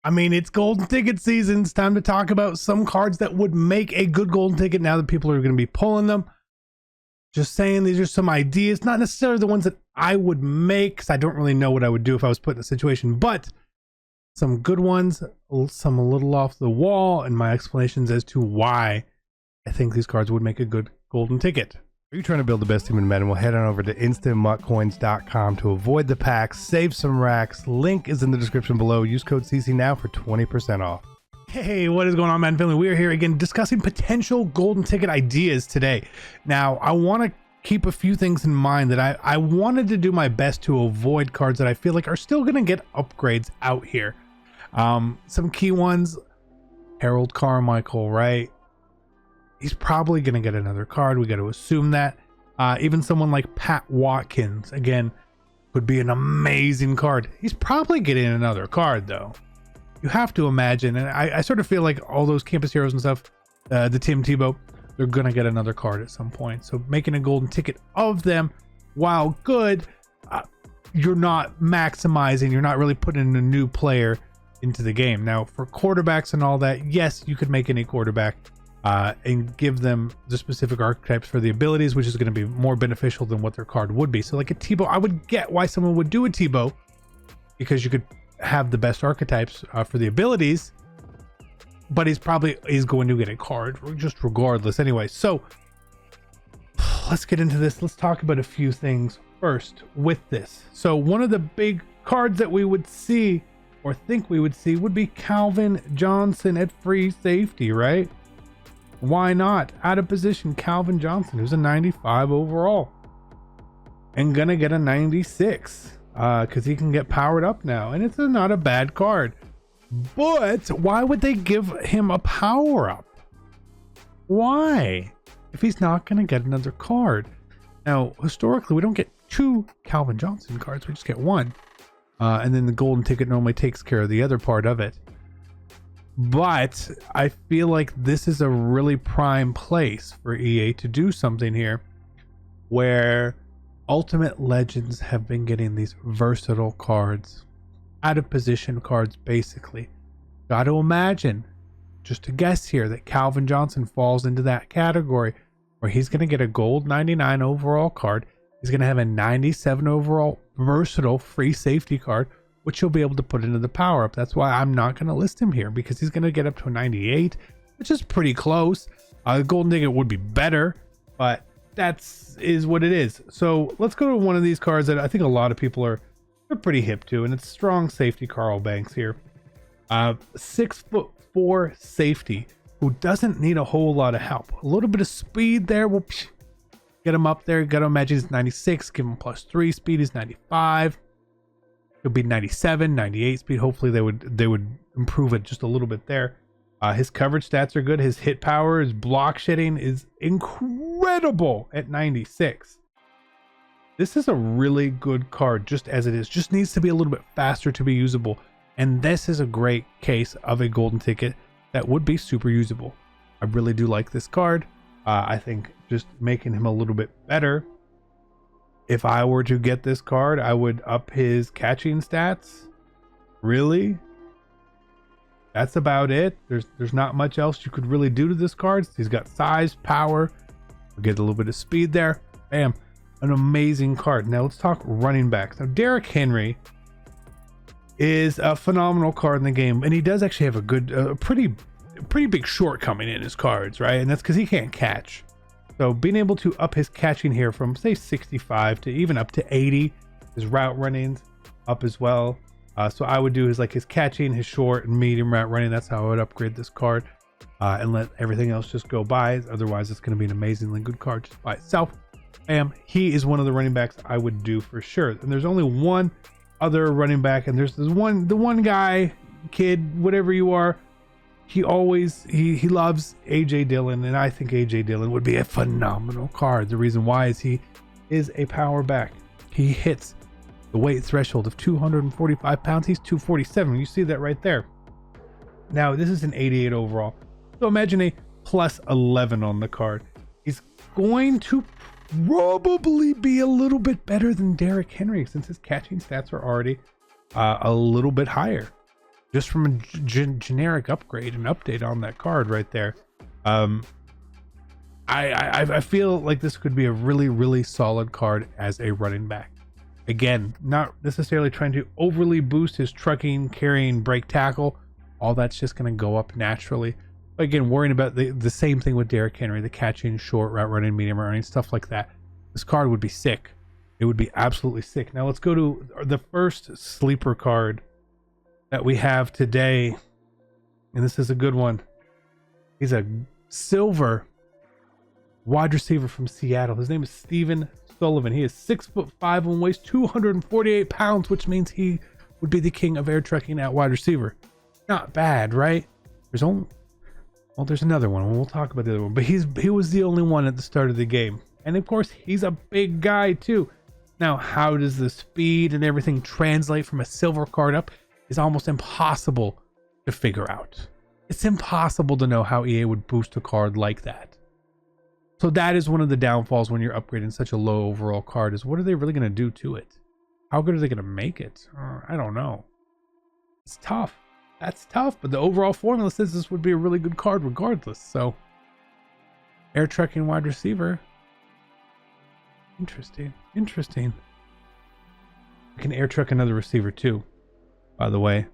I mean, it's golden ticket season. It's time to talk about some cards that would make a good golden ticket now that people are going to be pulling them. Just saying, these are some ideas, not necessarily the ones that I would make, because I don't really know what I would do if I was put in a situation, but some good ones, some a little off the wall, and my explanations as to why I think these cards would make a good golden ticket. Are you trying to build the best team in Madden? Well, head on over to instantmuckcoins.com to avoid the packs, save some racks. Link is in the description below. Use code CC now for 20% off. Hey, what is going on, Madden family? We are here again discussing potential golden ticket ideas today. Now, I want to keep a few things in mind that I wanted to do my best to avoid cards that I feel like are still going to get upgrades out here. Some key ones, Harold Carmichael, right? He's probably going to get another card. We got to assume that. Even someone like Pat Watkins, again, would be an amazing card. He's probably getting another card, though. You have to imagine, and I sort of feel like all those campus heroes and stuff, the Tim Tebow, they're going to get another card at some point. So making a golden ticket of them, while good, you're not maximizing, you're not really putting a new player into the game. Now, for quarterbacks and all that, yes, you could make any quarterback and give them the specific archetypes for the abilities, which is going to be more beneficial than what their card would be. So like a Tebow, I would get why someone would do a Tebow, because you could have the best archetypes for the abilities, but he's going to get a card just regardless anyway. So let's get into this. Let's talk about a few things first with this. So one of the big cards that we would see or think we would see would be Calvin Johnson at free safety, right? Why not? Out of position Calvin Johnson, who's a 95 overall and gonna get a 96 because he can get powered up now, and it's not a bad card. But why would they give him a power up? Why, if he's not gonna get another card? Now historically we don't get two Calvin Johnson cards, we just get one, and then the golden ticket normally takes care of the other part of it. But I feel like this is a really prime place for EA to do something here, where Ultimate Legends have been getting these versatile cards, out of position cards basically. Got to imagine, just a guess here, that Calvin Johnson falls into that category where he's going to get a gold 99 overall card. He's going to have a 97 overall versatile free safety card, which he'll be able to put into the power up. That's why I'm not going to list him here, because he's going to get up to a 98, which is pretty close. The golden ticket would be better, but is what it is. So let's go to one of these cards that I think a lot of people are pretty hip to, and it's strong safety Carl Banks here. 6'4" safety who doesn't need a whole lot of help. A little bit of speed there will get him up there. Got to imagine he's 96, give him +3 speed, he's 95. It'll be 97, 98 speed. Hopefully they would improve it just a little bit there. His coverage stats are good. His hit power, his block shedding is incredible at 96. This is a really good card just as it is. Just needs to be a little bit faster to be usable. And this is a great case of a golden ticket that would be super usable. I really do like this card. I think just making him a little bit better. If I were to get this card, I would up his catching stats. Really? That's about it. There's not much else you could really do to this card. He's got size, power. We'll get a little bit of speed there. Bam. An amazing card. Now let's talk running backs. Now Derrick Henry is a phenomenal card in the game, and he does actually have a pretty big shortcoming in his cards, right? And that's because he can't catch. So being able to up his catching here from say 65 to even up to 80, his route runnings up as well. So I would do his catching, his short and medium route running. That's how I would upgrade this card, and let everything else just go by. Otherwise, it's going to be an amazingly good card just by itself. Bam, he is one of the running backs I would do for sure. And there's only one other running back, and there's the one guy, kid, whatever you are. He loves AJ Dillon, and I think AJ Dillon would be a phenomenal card. The reason why is he is a power back. He hits the weight threshold of 245 pounds. He's 247. You see that right there. Now this is an 88 overall. So imagine a +11 on the card. He's going to probably be a little bit better than Derrick Henry, since his catching stats are already a little bit higher. just from a generic upgrade and update on that card right there. I feel like this could be a really solid card as a running back. Again, not necessarily trying to overly boost his trucking, carrying, break tackle. All that's just going to go up naturally. But again, worrying about the same thing with Derrick Henry, the catching, short route running, medium route running, stuff like that. This card would be sick. It would be absolutely sick. Now let's go to the first sleeper card that we have today. And this is a good one. He's a silver wide receiver from Seattle. His name is Steven Sullivan. He is 6'5" and weighs 248 pounds, which means he would be the king of air trucking at wide receiver. Not bad, right? There's another one. We'll talk about the other one, but he was the only one at the start of the game. And of course, he's a big guy too. Now, how does the speed and everything translate from a silver card up is almost impossible to figure out. It's impossible to know how EA would boost a card like that. So that is one of the downfalls when you're upgrading such a low overall card, is what are they really going to do to it? How good are they going to make it? I don't know. It's tough. That's tough, but the overall formula says this would be a really good card regardless. So air trucking wide receiver. Interesting. I can air truck another receiver too, by the way.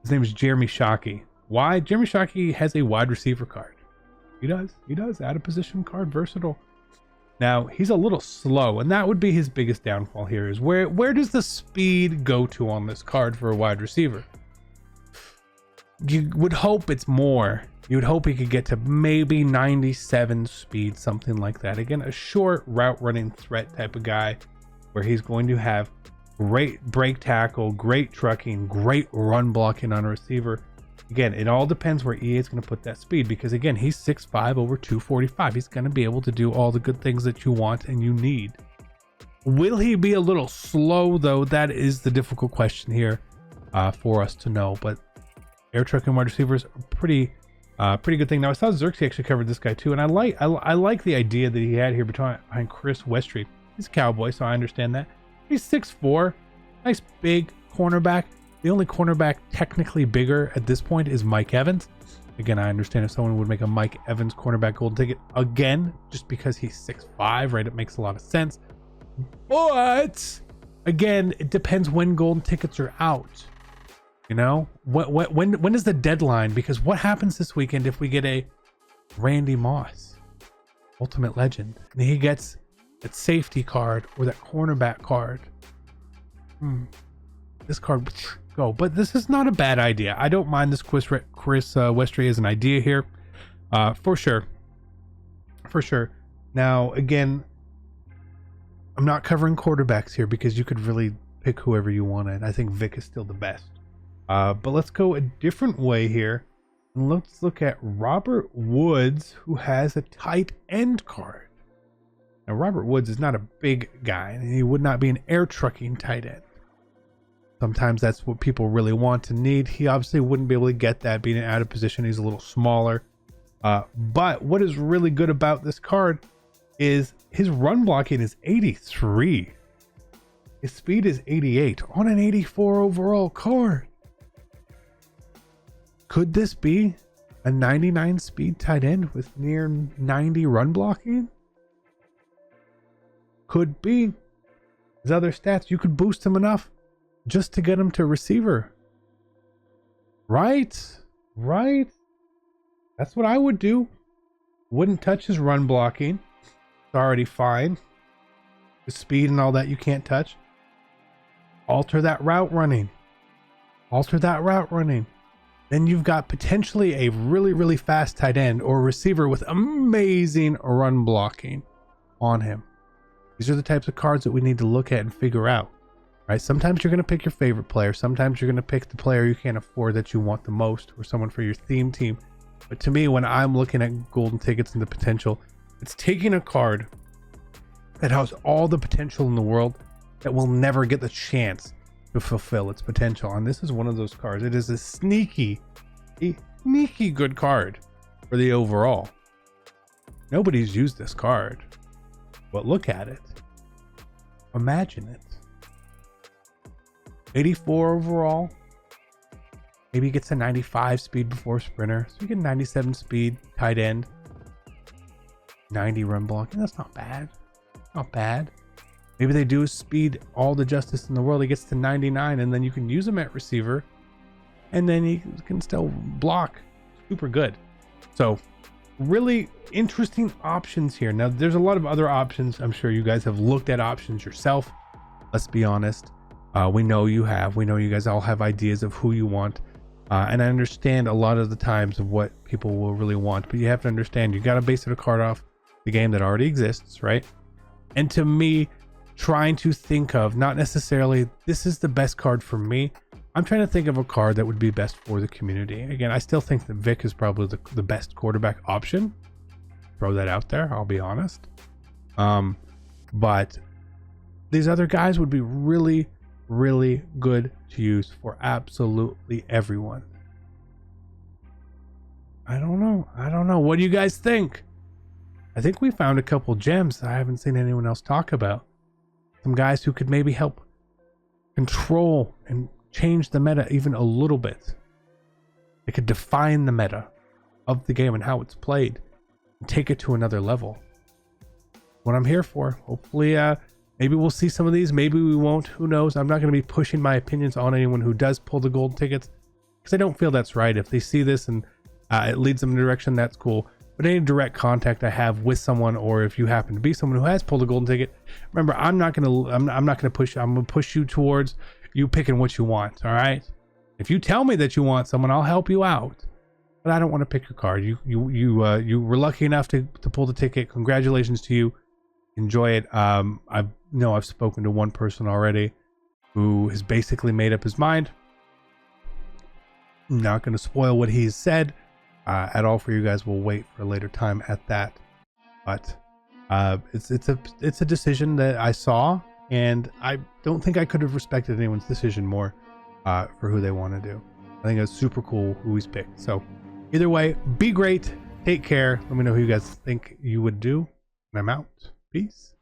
His name is Jeremy Shockey. Why? Jeremy Shockey has a wide receiver card. He does. Out of position card, versatile. Now, he's a little slow, and that would be his biggest downfall here, is where does the speed go to on this card for a wide receiver? You would hope it's more. You would hope he could get to maybe 97 speed, something like that. Again, a short route running threat type of guy, where he's going to have great break tackle, great trucking, great run blocking on a receiver. Again, it all depends where EA is going to put that speed, because again, he's 6'5" over 245. He's going to be able to do all the good things that you want and you need. Will he be a little slow though? That is the difficult question here for us to know. But air trucking wide receivers are pretty good thing. Now I saw Xerxes actually covered this guy too, and I like the idea that he had here behind Chris Westry. He's a Cowboy, so I understand that. He's 6'4", nice big cornerback. The only cornerback technically bigger at this point is Mike Evans. Again, I understand if someone would make a Mike Evans cornerback golden ticket again, just because he's 6'5", right? It makes a lot of sense. But again, it depends when golden tickets are out. You know, when is the deadline? Because what happens this weekend if we get a Randy Moss, Ultimate Legend, and he gets that safety card or that cornerback card? This card go, but this is not a bad idea. I don't mind this Chris Westry as an idea here, for sure. Now, again, I'm not covering quarterbacks here because you could really pick whoever you wanted. I think Vic is still the best. But let's go a different way here. And let's look at Robert Woods, who has a tight end card. Now, Robert Woods is not a big guy, and he would not be an air trucking tight end. Sometimes that's what people really want and need. He obviously wouldn't be able to get that being out of position. He's a little smaller. But what is really good about this card is his run blocking is 83. His speed is 88 on an 84 overall card. Could this be a 99 speed tight end with near 90 run blocking? Could be. His other stats, you could boost him enough just to get him to receiver. Right? That's what I would do. Wouldn't touch his run blocking. It's already fine. The speed and all that you can't touch. Alter that route running. Then you've got potentially a really fast tight end or receiver with amazing run blocking on him. These are the types of cards that we need to look at and figure out. Right? Sometimes you're going to pick your favorite player. Sometimes you're going to pick the player you can't afford that you want the most, or someone for your theme team. But to me, when I'm looking at golden tickets and the potential, it's taking a card that has all the potential in the world that will never get the chance to fulfill its potential. And this is one of those cards. It is a sneaky good card for the overall. Nobody's used this card, but look at it. Imagine it. 84 overall, Maybe he gets a 95 speed before sprinter. So you get 97 speed, tight end, 90 run blocking. That's not bad. Not bad. Maybe they do speed all the justice in the world. He gets to 99, and then you can use him at receiver, and then he can still block. Super good. So really interesting options here. Now there's a lot of other options. I'm sure you guys have looked at options yourself. Let's be honest. We know you have. We know you guys all have ideas of who you want. And I understand a lot of the times of what people will really want, but you have to understand you got to base it a card off the game that already exists, right? And to me, trying to think of not necessarily this is the best card for me. I'm trying to think of a card that would be best for the community. Again, I still think that Vic is probably the best quarterback option. Throw that out there. I'll be honest. But these other guys would be really, really good to use for absolutely everyone. I don't know. What do you guys think? I think we found a couple gems I haven't seen anyone else talk about. Some guys who could maybe help control and change the meta even a little bit. They could define the meta of the game and how it's played and take it to another level. What I'm here for. Hopefully, maybe we'll see some of these. Maybe we won't. Who knows? I'm not going to be pushing my opinions on anyone who does pull the gold tickets because I don't feel that's right. If they see this and it leads them in a direction, that's cool. But any direct contact I have with someone, or if you happen to be someone who has pulled a golden ticket, remember, I'm not gonna push. I'm gonna push you towards you picking what you want. All right. If you tell me that you want someone, I'll help you out. But I don't want to pick your card. You were lucky enough to pull the ticket. Congratulations to you. Enjoy it. I've spoken to one person already who has basically made up his mind. I'm not going to spoil what he's said at all for you guys. We'll wait for a later time at that. But it's a decision that I saw, and I don't think I could have respected anyone's decision more for who they want to do. I think it's super cool who he's picked. So either way, be great. Take care. Let me know who you guys think you would do. And I'm out. Peace.